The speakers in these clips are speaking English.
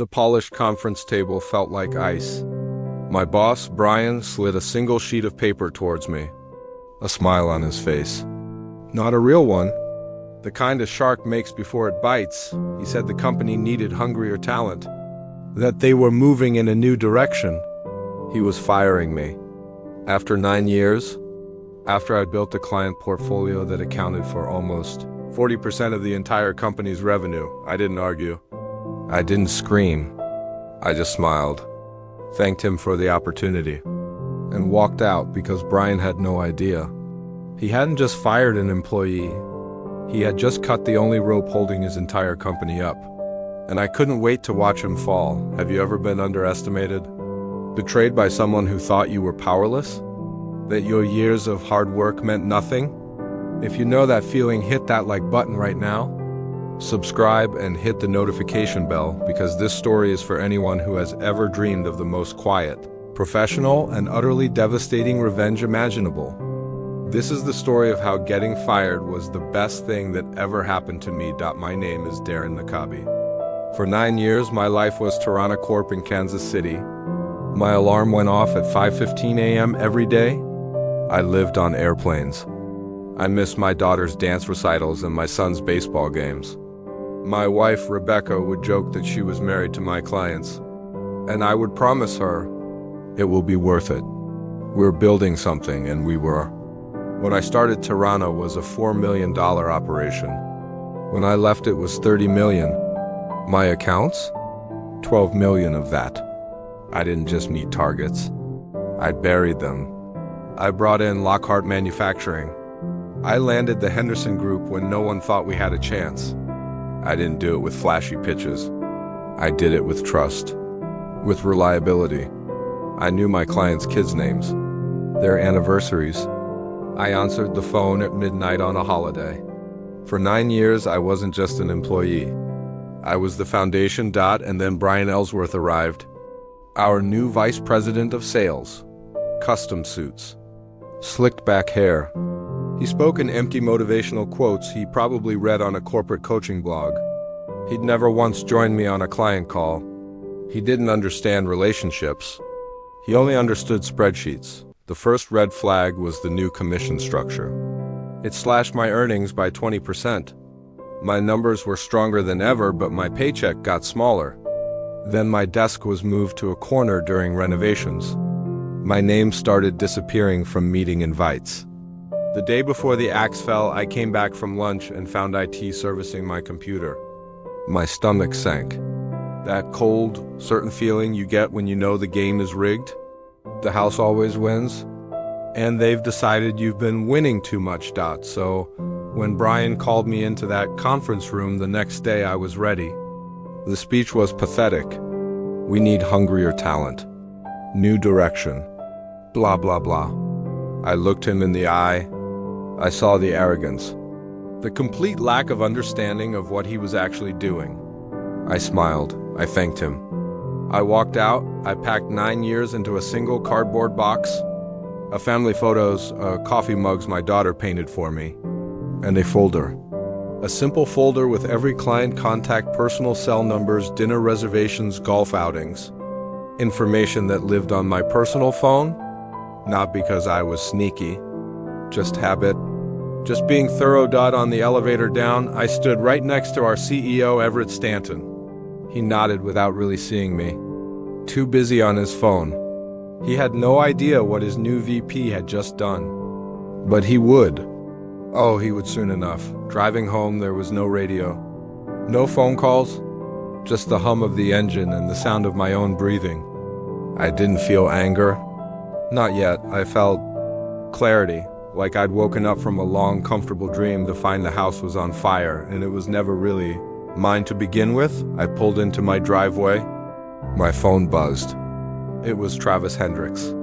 The polished conference table felt like ice. My boss, Brian, slid a single sheet of paper towards me, a smile on his face. Not a real one. The kind a shark makes before it bites. He said the company needed hungrier talent, that they were moving in a new direction. He was firing me. After 9 years, after I'd built a client portfolio that accounted for almost 40% of the entire company's revenue, I didn't argue. I didn't scream. I just smiled, thanked him for the opportunity, and walked out because Brian had no idea. He hadn't just fired an employee. He had just cut the only rope holding his entire company up. And I couldn't wait to watch him fall. Have you ever been underestimated? Betrayed by someone who thought you were powerless? That your years of hard work meant nothing? If you know that feeling, hit that like button right now. Subscribe and hit the notification bell, because this story is for anyone who has ever dreamed of the most quiet, professional, and utterly devastating revenge imaginable. This is the story of how getting fired was the best thing that ever happened to me. My name is Darren Nakabi. For 9 years, my life was Tirana Corp in Kansas City. My alarm went off at 5:15 a.m. every day. I lived on airplanes. I missed my daughter's dance recitals and my son's baseball games. My wife, Rebecca, would joke that she was married to my clients, and I would promise her, it will be worth it. We're building something, and we were. When I started, Tirana was a $4 million operation. When I left, it was $30 million. My accounts? $12 million of that. I didn't just meet targets. I buried them. I brought in Lockhart Manufacturing. I landed the Henderson Group when no one thought we had a chance. I didn't do it with flashy pitches. I did it with trust, with reliability. I knew my clients' kids' names, their anniversaries. I answered the phone at midnight on a holiday. For 9 years, I wasn't just an employee. I was the foundation. And then Brian Ellsworth arrived, our new vice president of sales. Custom suits, slicked back hair. He spoke in empty motivational quotes he probably read on a corporate coaching blog. He'd never once joined me on a client call. He didn't understand relationships. He only understood spreadsheets. The first red flag was the new commission structure. It slashed my earnings by 20%. My numbers were stronger than ever, but my paycheck got smaller. Then my desk was moved to a corner during renovations. My name started disappearing from meeting invites. The day before the axe fell, I came back from lunch and found IT servicing my computer. My stomach sank. That cold, certain feeling you get when you know the game is rigged. The house always wins. And they've decided you've been winning too much. So when Brian called me into that conference room the next day, I was ready. The speech was pathetic. We need hungrier talent. New direction. Blah, blah, blah. I looked him in the eye. I saw the arrogance, the complete lack of understanding of what he was actually doing. I smiled. I thanked him. I walked out. I packed 9 years into a single cardboard box, a family photos, coffee mugs my daughter painted for me, and a folder. A simple folder with every client contact, personal cell numbers, dinner reservations, golf outings. Information that lived on my personal phone, not because I was sneaky, just habit. Just being thorough. On the elevator down, I stood right next to our CEO, Everett Stanton. He nodded without really seeing me. Too busy on his phone. He had no idea what his new VP had just done. But he would. Oh, he would soon enough. Driving home, there was no radio. No phone calls. Just the hum of the engine and the sound of my own breathing. I didn't feel anger. Not yet. I felt clarity. Like I'd woken up from a long, comfortable dream to find the house was on fire, and it was never really mine to begin with. I pulled into my driveway. My phone buzzed. It was Travis Hendricks,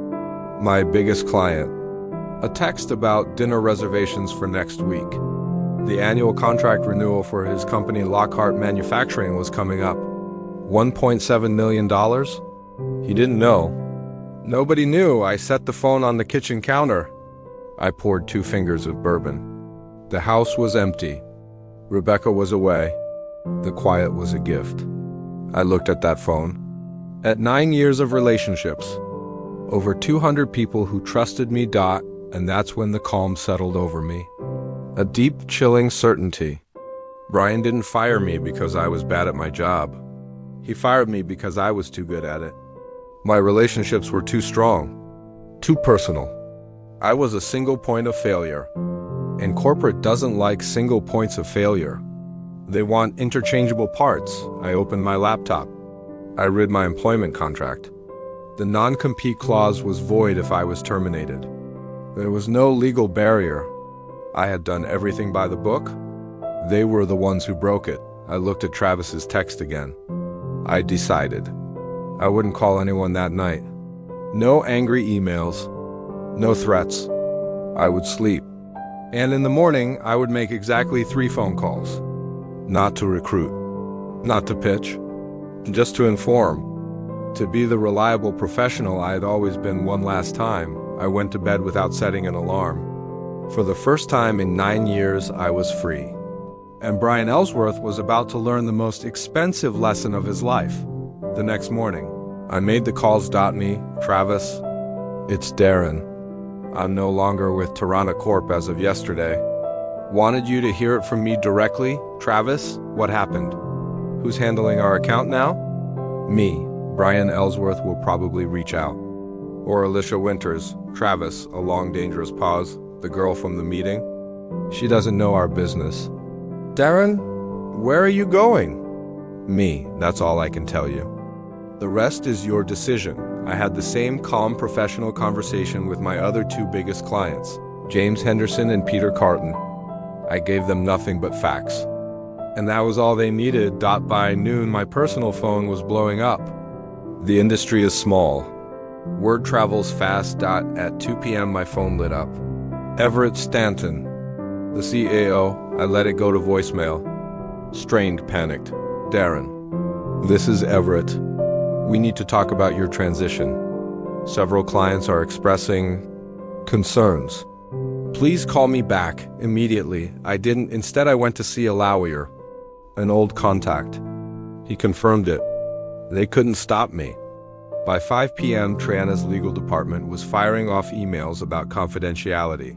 my biggest client. A text about dinner reservations for next week. The annual contract renewal for his company, Lockhart Manufacturing, was coming up. $1.7 million? He didn't know. Nobody knew. I set the phone on the kitchen counter. I poured 2 fingers of bourbon. The house was empty. Rebecca was away. The quiet was a gift. I looked at that phone. At 9 years of relationships, over 200 people who trusted me, and that's when the calm settled over me. A deep, chilling certainty. Brian didn't fire me because I was bad at my job. He fired me because I was too good at it. My relationships were too strong, too personal. I was a single point of failure, and corporate doesn't like single points of failure. They want interchangeable parts. I opened my laptop. I read my employment contract. The non-compete clause was void if I was terminated. There was no legal barrier. I had done everything by the book. They were the ones who broke it. I looked at Travis's text again. I decided I wouldn't call anyone that night. No angry emails, no threats. I would sleep. And in the morning, I would make exactly 3 phone calls. Not to recruit, not to pitch, just to inform. To be the reliable professional I had always been. One last time, I went to bed without setting an alarm. For the first time in 9 years, I was free. And Brian Ellsworth was about to learn the most expensive lesson of his life. The next morning, I made the calls. Me, Travis, it's Darren. I'm no longer with Tirana Corp as of yesterday. Wanted you to hear it from me directly. Travis, what happened? Who's handling our account now? Me. Brian Ellsworth will probably reach out. Or Alicia Winters. Travis, a long dangerous pause. The girl from the meeting. She doesn't know our business. Darren, where are you going? Me, that's all I can tell you. The rest is your decision. I had the same calm professional conversation with my other 2 biggest clients, James Henderson and Peter Carton. I gave them nothing but facts. And that was all they needed. By noon, my personal phone was blowing up. The industry is small. Word travels fast. At 2 p.m., my phone lit up. Everett Stanton, the CAO. I let it go to voicemail. Strained, panicked. Darren, this is Everett. We need to talk about your transition. Several clients are expressing concerns. Please call me back immediately. I didn't. Instead, I went to see a lawyer, an old contact. He confirmed it. They couldn't stop me. By 5 p.m., Triana's legal department was firing off emails about confidentiality.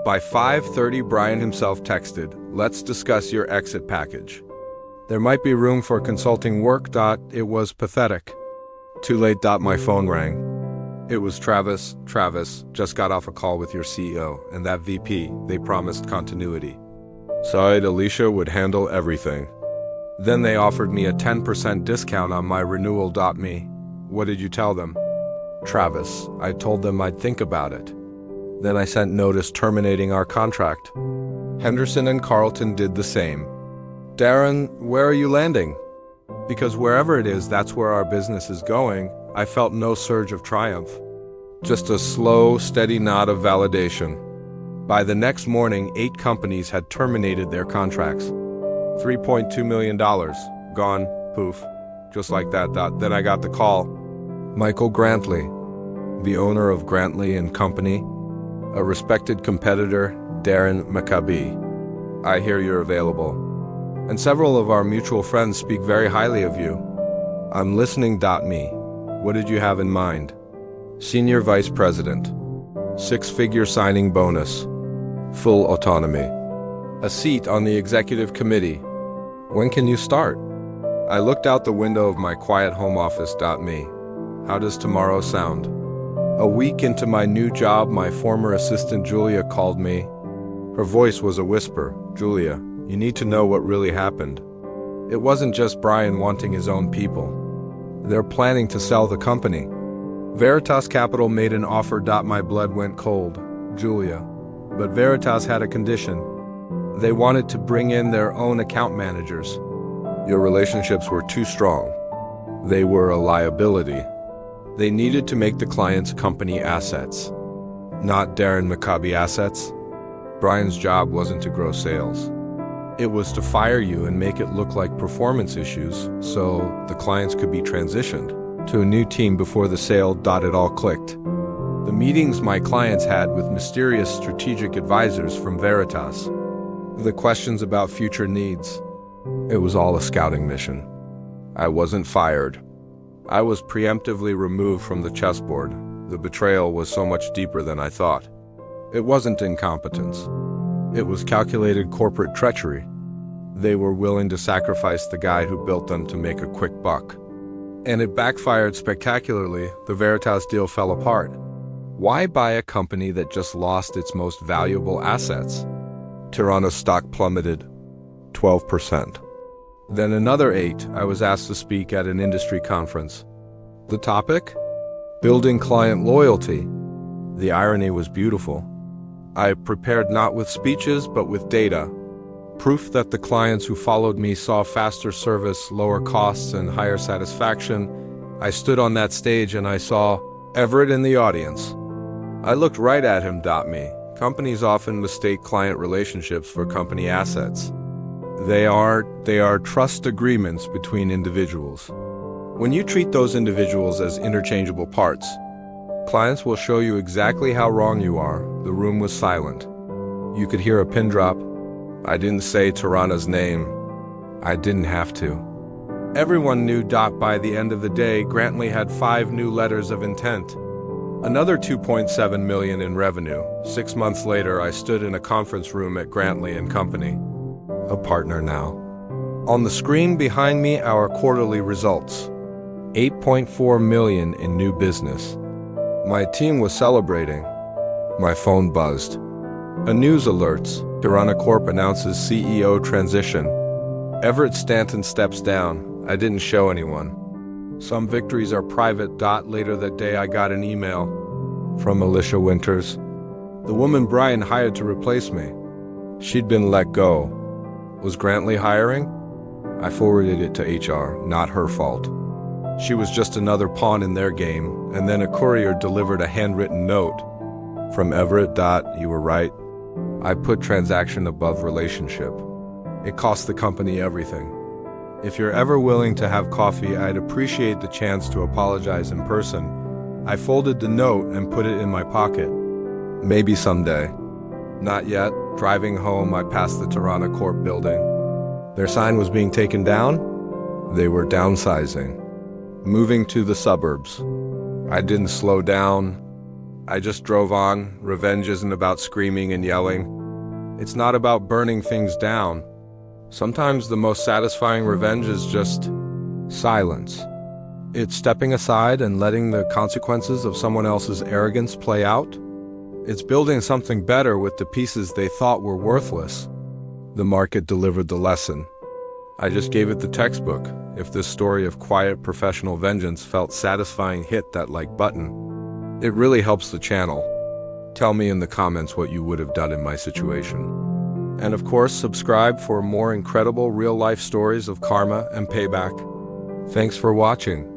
By 5:30, Brian himself texted, "Let's discuss your exit package. There might be room for consulting work." It was pathetic. Too late. My phone rang. It was Travis. Travis, just got off a call with your CEO and that VP. They promised continuity. Said Alicia would handle everything. Then they offered me a 10% discount on my renewal. Me. What did you tell them? Travis, I told them I'd think about it. Then I sent notice terminating our contract. Henderson and Carlton did the same. Darren, where are you landing? Because wherever it is, that's where our business is going. I felt no surge of triumph. Just a slow, steady nod of validation. By the next morning, 8 companies had terminated their contracts. $3.2 million. Gone. Poof. Just like that. Then I got the call. Michael Grantley, the owner of Grantley and Company, a respected competitor, Darren McCabe. I hear you're available. And several of our mutual friends speak very highly of you. I'm listening. Me. What did you have in mind? Senior Vice President. 6-figure signing bonus. Full autonomy. A seat on the executive committee. When can you start? I looked out the window of my quiet home office. Me. How does tomorrow sound? A week into my new job, my former assistant Julia called me. Her voice was a whisper. Julia, you need to know what really happened. It wasn't just Brian wanting his own people. They're planning to sell the company. Veritas Capital made an offer. My blood went cold. Julia. But Veritas had a condition. They wanted to bring in their own account managers. Your relationships were too strong. They were a liability. They needed to make the client's company assets, not Darren McCabe assets. Brian's job wasn't to grow sales. It was to fire you and make it look like performance issues so the clients could be transitioned to a new team before the sale. It all clicked. The meetings my clients had with mysterious strategic advisors from Veritas, the questions about future needs, it was all a scouting mission. I wasn't fired. I was preemptively removed from the chessboard. The betrayal was so much deeper than I thought. It wasn't incompetence. It was calculated corporate treachery. They were willing to sacrifice the guy who built them to make a quick buck. And it backfired spectacularly. The Veritas deal fell apart. Why buy a company that just lost its most valuable assets? Tirana's stock plummeted 12%. Then another 8. I was asked to speak at an industry conference. The topic? Building client loyalty. The irony was beautiful. I prepared not with speeches, but with data. Proof that the clients who followed me saw faster service, lower costs, and higher satisfaction. I stood on that stage and I saw Everett in the audience. I looked right at him. Me. Companies often mistake client relationships for company assets. They are trust agreements between individuals. When you treat those individuals as interchangeable parts, clients will show you exactly how wrong you are. The room was silent. You could hear a pin drop. I didn't say Tirana's name. I didn't have to. Everyone knew. By the end of the day, Grantley had 5 new letters of intent. Another $2.7 million in revenue. 6 months later, I stood in a conference room at Grantley & Company. A partner now. On the screen behind me, our quarterly results. $8.4 million in new business. My team was celebrating. My phone buzzed. A news alerts. Tirana Corp announces CEO transition. Everett Stanton steps down. I didn't show anyone. Some victories are private. Later that day, I got an email from Alicia Winters, the woman Brian hired to replace me. She'd been let go. Was Grantley hiring? I forwarded it to HR. Not her fault. She was just another pawn in their game. And then a courier delivered a handwritten note from Everett. You were right. I put transaction above relationship. It cost the company everything. If you're ever willing to have coffee, I'd appreciate the chance to apologize in person. I folded the note and put it in my pocket. Maybe someday. Not yet. Driving home, I passed the Tirana Corp building. Their sign was being taken down. They were downsizing, moving to the suburbs. I didn't slow down. I just drove on. Revenge isn't about screaming and yelling. It's not about burning things down. Sometimes the most satisfying revenge is just silence. It's stepping aside and letting the consequences of someone else's arrogance play out. It's building something better with the pieces they thought were worthless. The market delivered the lesson. I just gave it the textbook. If this story of quiet professional vengeance felt satisfying, hit that like button. It really helps the channel. Tell me in the comments what you would have done in my situation. And of course, subscribe for more incredible real-life stories of karma and payback. Thanks for watching.